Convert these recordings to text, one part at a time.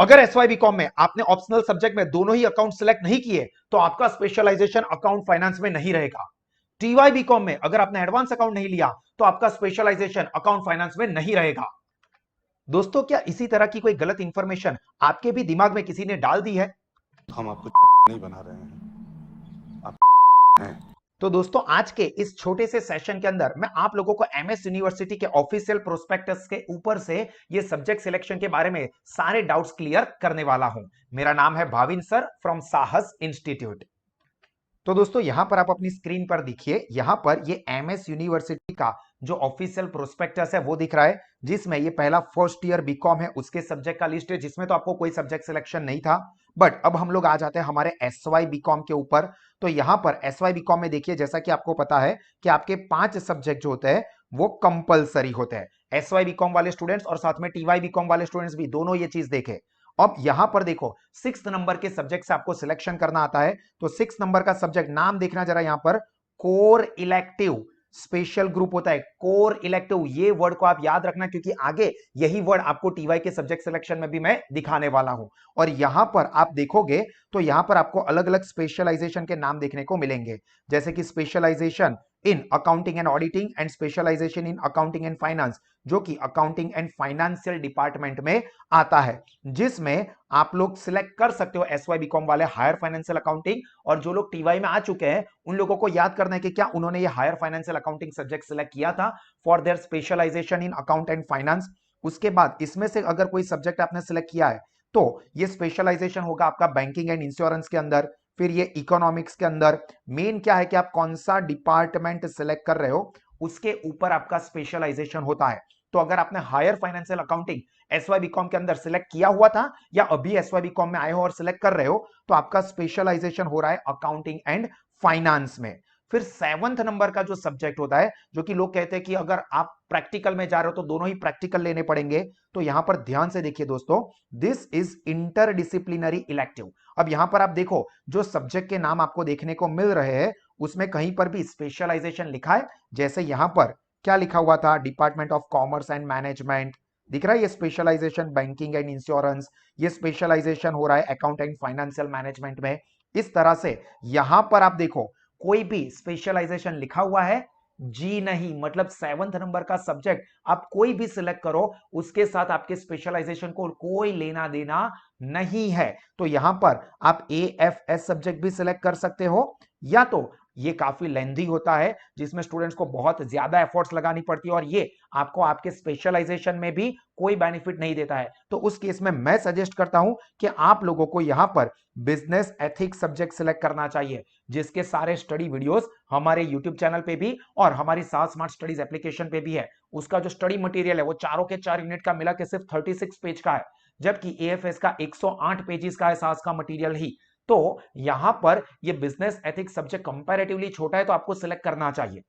अगर SY BCom में आपने ऑप्शनल सब्जेक्ट में दोनों ही अकाउंट सिलेक्ट नहीं किए तो आपका स्पेशलाइजेशन अकाउंट फाइनेंस में नहीं रहेगा। टीवाई बीकॉम में अगर आपने एडवांस अकाउंट नहीं लिया तो आपका स्पेशलाइजेशन अकाउंट फाइनेंस में नहीं रहेगा। दोस्तों, क्या इसी तरह की कोई गलत इंफॉर्मेशन आपके भी दिमाग में किसी ने डाल दी है? हम आपको नहीं बना रहे हैं, आप हैं। तो दोस्तों, आज के इस छोटे से सेशन के अंदर मैं आप लोगों को एमएस यूनिवर्सिटी के ऑफिशियल प्रोस्पेक्टस के ऊपर से ये सब्जेक्ट सिलेक्शन के बारे में सारे डाउट्स क्लियर करने वाला हूं। मेरा नाम है भाविन सर फ्रॉम साहस इंस्टीट्यूट। तो दोस्तों, यहां पर आप अपनी स्क्रीन पर देखिए, यहां पर ये एमएस यूनिवर्सिटी का जो ऑफिशियल प्रोस्पेक्टस है वो दिख रहा है, जिसमें ये पहला फर्स्ट ईयर बीकॉम है उसके सब्जेक्ट का लिस्ट है, जिसमें तो आपको कोई सब्जेक्ट सिलेक्शन नहीं था। बट अब हम लोग आ जाते हैं हमारे एसवाई बीकॉम के ऊपर। तो यहां पर एसवाई बीकॉम में देखिए, जैसा कि आपको पता है कि आपके 5 सब्जेक्ट जो होते हैं वो कंपलसरी होते हैं। एसवाई बीकॉम वाले स्टूडेंट्स और साथ में टीवाई बीकॉम वाले स्टूडेंट्स भी दोनों ये चीज देखे। अब यहां पर देखो, 6 नंबर के सब्जेक्ट से आपको सिलेक्शन करना आता है। तो 6 नंबर का सब्जेक्ट नाम देखना जरा, यहां पर कोर इलेक्टिव स्पेशल ग्रुप होता है। कोर इलेक्टिव, ये वर्ड को आप याद रखना, क्योंकि आगे यही वर्ड आपको टीवाई के सब्जेक्ट सिलेक्शन में भी मैं दिखाने वाला हूं। और यहां पर आप देखोगे तो यहां पर आपको अलग अलग स्पेशलाइजेशन के नाम देखने को मिलेंगे, जैसे कि specialisation in accounting and auditing and specialisation in accounting and finance, जो कि अकाउंटिंग एंड फाइनेंशियल डिपार्टमेंट में आता है, जिसमें आप लोग सिलेक्ट कर सकते हो एसवाई बीकॉम वाले हायर फाइनेंशियल अकाउंटिंग। और जो लोग टीवाई में आ चुके हैं उन लोगों को याद करना है कि क्या उन्होंने ये higher financial accounting subject select किया था for their specialisation in account and finance. उसके बाद इसमें से अगर कोई सब्जेक्ट आपने सिलेक्ट किया है तो ये स्पेशलाइजेशन होगा आपका बैंकिंग एंड इंश्योरेंस के अंदर, फिर ये इकोनॉमिक्स के अंदर। मेन क्या है कि आप कौन सा डिपार्टमेंट सिलेक्ट कर रहे हो उसके ऊपर आपका स्पेशलाइजेशन होता है। तो अगर आपने higher financial accounting SY BCom के अंदर सिलेक्ट किया हुआ था या अभी एसवाई बीकॉम में आए हो और सिलेक्ट कर रहे हो, तो आपका स्पेशलाइजेशन हो रहा है अकाउंटिंग एंड फाइनेंस में। फिर 7th नंबर का जो सब्जेक्ट होता है, जो कि लोग कहते हैं कि अगर आप प्रैक्टिकल में जा रहे हो तो दोनों ही प्रैक्टिकल लेने पड़ेंगे, तो यहां पर ध्यान से देखिए दोस्तों, दिस इज इंटरडिसिप्लिनरी इलेक्टिव। अब यहां पर आप देखो, जो सब्जेक्ट के नाम आपको देखने को मिल रहे हैं उसमें कहीं पर भी स्पेशलाइजेशन लिखा है। जैसे यहां पर क्या लिखा हुआ था, department of commerce and management, दिख रहा है ये स्पेशलाइजेशन बैंकिंग एंड इंश्योरेंस, ये स्पेशलाइजेशन हो रहा है अकाउंट एंड फाइनेंशियल मैनेजमेंट में। इस तरह से यहां पर आप देखो कोई भी स्पेशलाइजेशन लिखा हुआ है जी नहीं, मतलब 7th नंबर का सब्जेक्ट आप कोई भी सिलेक्ट करो उसके साथ आपके स्पेशलाइजेशन को कोई लेना देना नहीं है। तो यहां पर आप एएफएस सब्जेक्ट भी सिलेक्ट कर सकते हो, या तो ये काफी लेंथी होता है जिसमें स्टूडेंट्स को बहुत ज्यादा एफर्ट्स लगानी पड़ती है और ये आपको आपके स्पेशलाइजेशन में भी कोई बेनिफिट नहीं देता है। तो उस केस में मैं सजेस्ट करता हूं कि आप लोगों को यहां पर बिजनेस एथिक्स सब्जेक्ट सिलेक्ट करना चाहिए, जिसके सारे स्टडी वीडियोस हमारे यूट्यूब चैनल पे भी और हमारी साथ स्मार्ट स्टडीज एप्लीकेशन पे भी है। उसका जो स्टडी मटेरियल है वो चारों के 4 यूनिट का मिला के सिर्फ 36 पेज का है, जबकि एएफएस का 108 पेजेस का है सास का मटेरियल ही। तो यहां पर ये बिजनेस एथिक्स सब्जेक्ट कंपैरेटिवली छोटा है तो आपको सिलेक्ट करना चाहिए।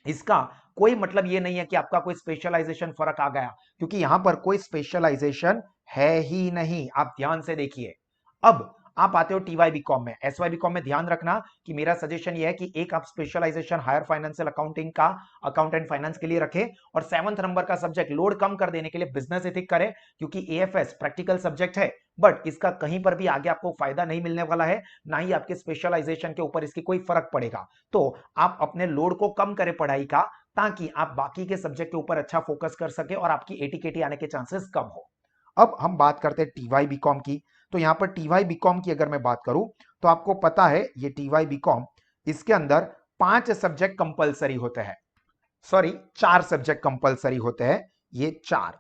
इसका कोई मतलब ये नहीं है कि आपका कोई स्पेशलाइजेशन फर्क आ गया, क्योंकि यहां पर कोई स्पेशलाइजेशन है ही नहीं। आप ध्यान से देखिए। अब आप आते हो टीवाई बीकॉम में। एसवाई बीकॉम में ध्यान रखना कि मेरा सजेशन ये है कि एक आप स्पेशलाइजेशन हायर फाइनेंशियल अकाउंटिंग का अकाउंट एंड फाइनेंस के लिए रखें और 7th नंबर का सब्जेक्ट लोड कम कर देने के लिए बिजनेस एथिक करें, क्योंकि एएफएस प्रैक्टिकल सब्जेक्ट है बट इसका कहीं पर भी आगे आपको फायदा नहीं मिलने वाला है, ना ही आपके स्पेशलाइजेशन के ऊपर इसकी कोई फर्क पड़ेगा। तो आप अपने लोड को कम करें पढ़ाई का, ताकि आप बाकी के सब्जेक्ट के ऊपर अच्छा फोकस कर सके और आपकी एटीकेटी आने के चांसेस कम हो। अब हम बात करते हैं टीवाई बीकॉम की। तो यहां पर टीवाई बीकॉम की अगर मैं बात करूं तो आपको पता है ये टीवाई बीकॉम, इसके अंदर 5 सब्जेक्ट कंपलसरी होते हैं, सॉरी 4 सब्जेक्ट कंपलसरी होते हैं, ये 4।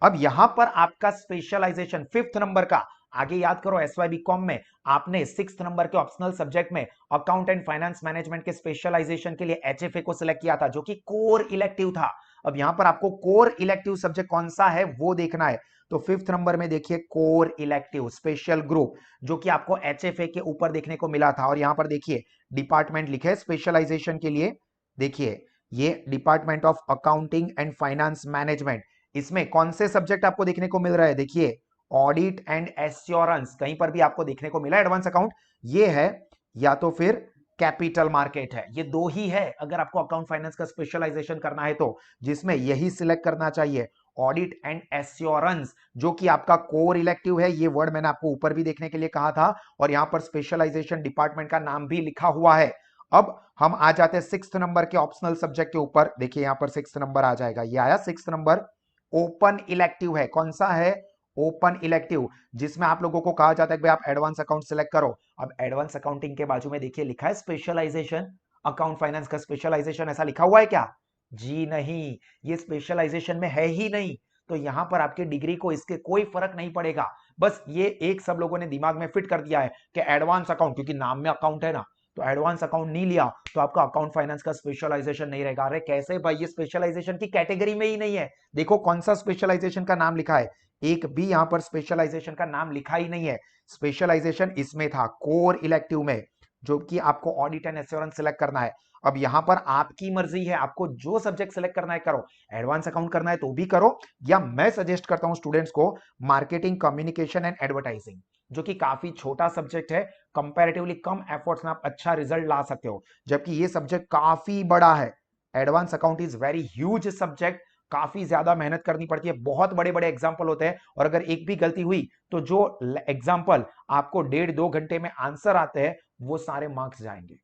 अब यहां पर आपका स्पेशलाइजेशन 5th नंबर का, आगे याद करो एसवाई बीकॉम में आपने 6th नंबर के ऑप्शनल सब्जेक्ट में अकाउंट एंड फाइनेंस मैनेजमेंट के स्पेशलाइजेशन के लिए एचएफए को सिलेक्ट किया था, जो कि कोर इलेक्टिव था। अब यहां पर आपको कोर इलेक्टिव सब्जेक्ट कौन सा है वो देखना है। तो 5th नंबर में देखिए कोर इलेक्टिव स्पेशल ग्रुप, जो कि आपको एचएफए के ऊपर देखने को मिला था। और यहां पर देखिए डिपार्टमेंट लिखे स्पेशलाइजेशन के लिए, देखिए ये department of accounting and finance management. इसमें कौन से सब्जेक्ट आपको देखने को मिल रहा है, देखिए ऑडिट एंड एश्योरेंस, कहीं पर भी आपको देखने को मिला एडवांस अकाउंट, ये है, या तो फिर कैपिटल मार्केट है। ये दो ही है अगर आपको अकाउंट फाइनेंस का स्पेशलाइजेशन करना है तो, जिसमें यही सिलेक्ट करना चाहिए। ऑडिट एंड एश्योरेंस, जो कि आपका कोर इलेक्टिव है। ये वर्ड मैंने आपको ऊपर भी देखने के लिए कहा था, और यहां पर स्पेशलाइजेशन डिपार्टमेंट का नाम भी लिखा हुआ है। अब हम आ जाते हैं 6th नंबर के ऑप्शनल सब्जेक्ट के ऊपर। देखिए यहां पर 6th नंबर आ जाएगा, ये आया 6th नंबर। ओपन इलेक्टिव है। कौन सा है? ओपन इलेक्टिव, जिसमें आप लोगों को कहा जाता है कि भाई आप एडवांस अकाउंट सिलेक्ट करो। अब एडवांस अकाउंटिंग के बाजू में देखिए लिखा है स्पेशलाइजेशन। अकाउंट फाइनेंस का स्पेशलाइजेशन ऐसा लिखा हुआ है क्या? जी नहीं, ये स्पेशलाइजेशन में है ही नहीं। तो यहां पर आपके डिग्री को इसके कोई फर्क नहीं पड़ेगा। बस ये एक सब लोगों ने दिमाग में फिट कर दिया है कि एडवांस अकाउंट, क्योंकि नाम में अकाउंट है ना, तो एडवांस अकाउंट नहीं लिया तो आपका अकाउंट फाइनेंस का स्पेशलाइजेशन नहीं रहेगा। अरे कैसे भाई, ये स्पेशलाइजेशन की कैटेगरी में ही नहीं है। देखो कौन सा स्पेशलाइजेशन का नाम लिखा है, एक भी यहां पर स्पेशलाइजेशन का नाम लिखा ही नहीं है। स्पेशलाइजेशन इसमें था कोर इलेक्टिव में, जो कि आपको ऑडिट एंड एश्योरेंस सिलेक्ट करना है। अब यहां पर आपकी मर्जी है, आपको जो सब्जेक्ट सिलेक्ट करना है करो। एडवांस अकाउंट करना है तो भी करो, या मैं सजेस्ट करता हूं स्टूडेंट्स को मार्केटिंग, कम्युनिकेशन एंड एडवर्टाइजिंग, जो कि काफी छोटा सब्जेक्ट है। कंपैरेटिवली कम एफर्ट्स में आप अच्छा रिजल्ट ला सकते हो, जबकि ये सब्जेक्ट काफी बड़ा है। Advance account is very huge subject, काफी ज्यादा मेहनत करनी पड़ती है, बहुत बड़े बड़े एग्जाम्पल होते हैं, और अगर एक भी गलती हुई तो जो एग्जाम्पल आपको 1.5-2 घंटे में आंसर आते हैं वो सारे मार्क्स जाएंगे।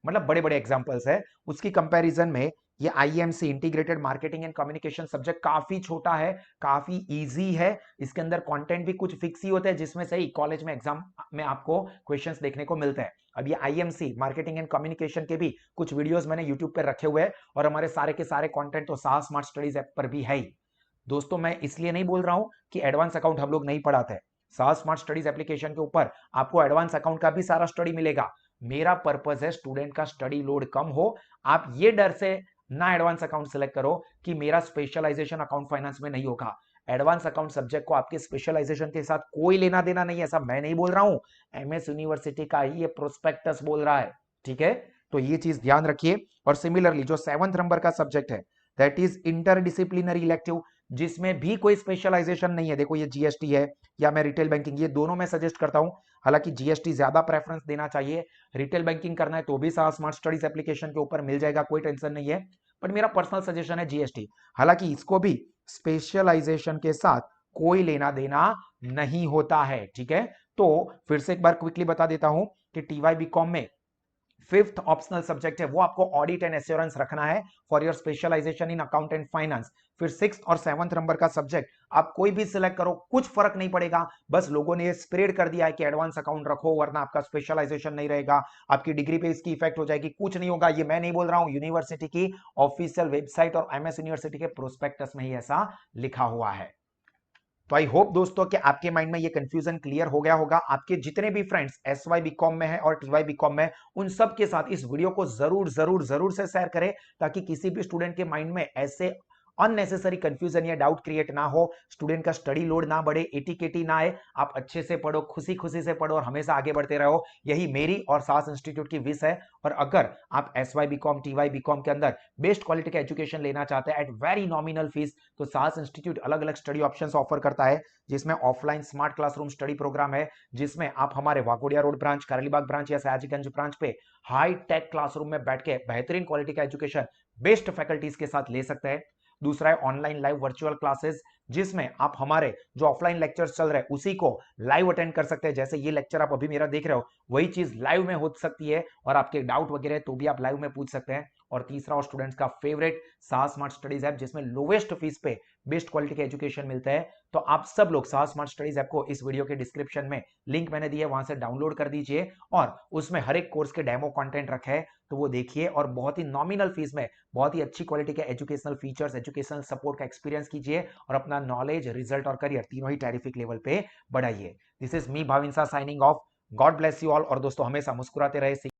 मतलब बड़े बड़े एग्जांपल्स है। उसकी कंपैरिजन में ये IMC integrated marketing and communication subject काफी छोटा है, काफी इजी है। इसके अंदर कंटेंट भी कुछ फिक्स ही होते हैं, जिसमें से ही कॉलेज में एग्जाम में आपको क्वेश्चंस देखने को मिलते हैं। अब ये आईएमसी मार्केटिंग एंड कम्युनिकेशन के भी कुछ वीडियोस मैंने यूट्यूब पर रखे हुए हैं, और हमारे सारे के सारे कंटेंट तो साहा स्मार्ट स्टडीज ऐप पर भी है ही। दोस्तों मैं इसलिए नहीं बोल रहा हूं कि एडवांस अकाउंट हम लोग नहीं पढ़ाते। साहा स्मार्ट स्टडीज एप्लीकेशन के ऊपर आपको एडवांस अकाउंट का भी सारा स्टडी मिलेगा। मेरा पर्पस है स्टूडेंट का स्टडी लोड कम हो। आप ये डर से ना एडवांस अकाउंट सिलेक्ट करो कि मेरा स्पेशलाइजेशन अकाउंट फाइनेंस में नहीं होगा। एडवांस अकाउंट सब्जेक्ट को आपके स्पेशलाइजेशन के साथ कोई लेना देना नहीं है, ऐसा मैं नहीं बोल रहा हूं, एमएस यूनिवर्सिटी का ही ये प्रोस्पेक्टस बोल रहा है। ठीक है, तो ये चीज ध्यान रखिए। और सिमिलरली जो 7th नंबर का सब्जेक्ट है, दैट इज इंटरडिसिप्लिनरी इलेक्टिव, जिसमें भी कोई स्पेशलाइजेशन नहीं है। देखो ये जीएसटी है या मैं रिटेल बैंकिंग, ये दोनों मैं सजेस्ट करता हूं। हालांकि जीएसटी ज्यादा प्रेफरेंस देना चाहिए, रिटेल बैंकिंग करना है तो भी साहा स्मार्ट स्टडीज एप्लीकेशन के ऊपर मिल जाएगा, कोई टेंशन नहीं है। बट मेरा पर्सनल सजेशन है जीएसटी। हालांकि इसको भी स्पेशलाइजेशन के साथ कोई लेना देना नहीं होता है। ठीक है, तो फिर से एक बार क्विकली बता देता हूं कि टीवाई बीकॉम में 5th ऑप्शनल सब्जेक्ट है वो आपको ऑडिट एंड एश्योरेंस रखना है for your specialisation in account and finance. फिर 6th और 7th नंबर का सब्जेक्ट आप कोई भी सिलेक्ट करो, कुछ फर्क नहीं पड़ेगा। बस लोगों ने ये स्प्रेड कर दिया है कि एडवांस अकाउंट रखो वरना आपका स्पेशलाइजेशन नहीं रहेगा, आपकी डिग्री पे इसकी इफेक्ट हो जाएगी। कुछ नहीं होगा, ये मैं नहीं बोल रहा हूं, यूनिवर्सिटी की ऑफिशियल वेबसाइट और एमएस यूनिवर्सिटी के प्रोस्पेक्टस में ही ऐसा लिखा हुआ है। तो आई होप दोस्तों कि आपके माइंड में ये कंफ्यूजन क्लियर हो गया होगा। आपके जितने भी फ्रेंड्स एसवाई बीकॉम में है और टीवाई बीकॉम में, उन सब के साथ इस वीडियो को जरूर जरूर जरूर से शेयर करें, ताकि किसी भी स्टूडेंट के माइंड में ऐसे अननेसेसरी कंफ्यूजन या डाउट क्रिएट ना हो, स्टूडेंट का स्टडी लोड ना बढ़े, एटीकेटी ना आए। आप अच्छे से पढ़ो, खुशी खुशी से पढ़ो और हमेशा आगे बढ़ते रहो, यही मेरी और सास इंस्टीट्यूट की विश है। और अगर आप एसवाई बीकॉम टीवाई बीकॉम के अंदर बेस्ट क्वालिटी का एजुकेशन लेना चाहते हैं एट वेरी नॉमिनल फीस, तो सास इंस्टीट्यूट अलग अलग स्टडी ऑप्शंस ऑफर करता है, जिसमें offline smart classroom study programme है, जिसमें आप हमारे Waghodia road branch, Karelibaug branch या सयाजीगंज ब्रांच पे हाई टेक क्लासरूम में बैठ के बेहतरीन क्वालिटी का एजुकेशन बेस्ट फैकल्टीज के साथ ले सकते हैं। दूसरा है ऑनलाइन लाइव वर्चुअल क्लासेस, जिसमें आप हमारे जो ऑफलाइन लेक्चर्स चल रहे हैं उसी को लाइव अटेंड कर सकते हैं। जैसे ये लेक्चर आप अभी मेरा देख रहे हो, वही चीज लाइव में हो सकती है, और आपके डाउट वगैरह तो भी आप लाइव में पूछ सकते हैं। और तीसरा और स्टूडेंट्स का favourite Saha smart studies app, जिसमें लोवेस्ट फीस पे बेस्ट क्वालिटी का एजुकेशन मिलता है। तो आप सब लोग साहा स्मार्ट स्टडीज ऐप को इस वीडियो के डिस्क्रिप्शन में लिंक मैंने दी है, वहां से डाउनलोड कर दीजिए, और उसमें हर एक कोर्स के डेमो कंटेंट रखे हैं, तो वो देखिए और बहुत ही नॉमिनल फीस में बहुत ही अच्छी क्वालिटी के एजुकेशनल फीचर्स, एजुकेशनल सपोर्ट का एक्सपीरियंस कीजिए और अपना नॉलेज, रिजल्ट और करियर तीनों ही टेरिफिक लेवल पे बढ़ाइए। This is me Bhavin Sah signing off. God bless you all. और दोस्तों हमेशा मुस्कुराते रहे।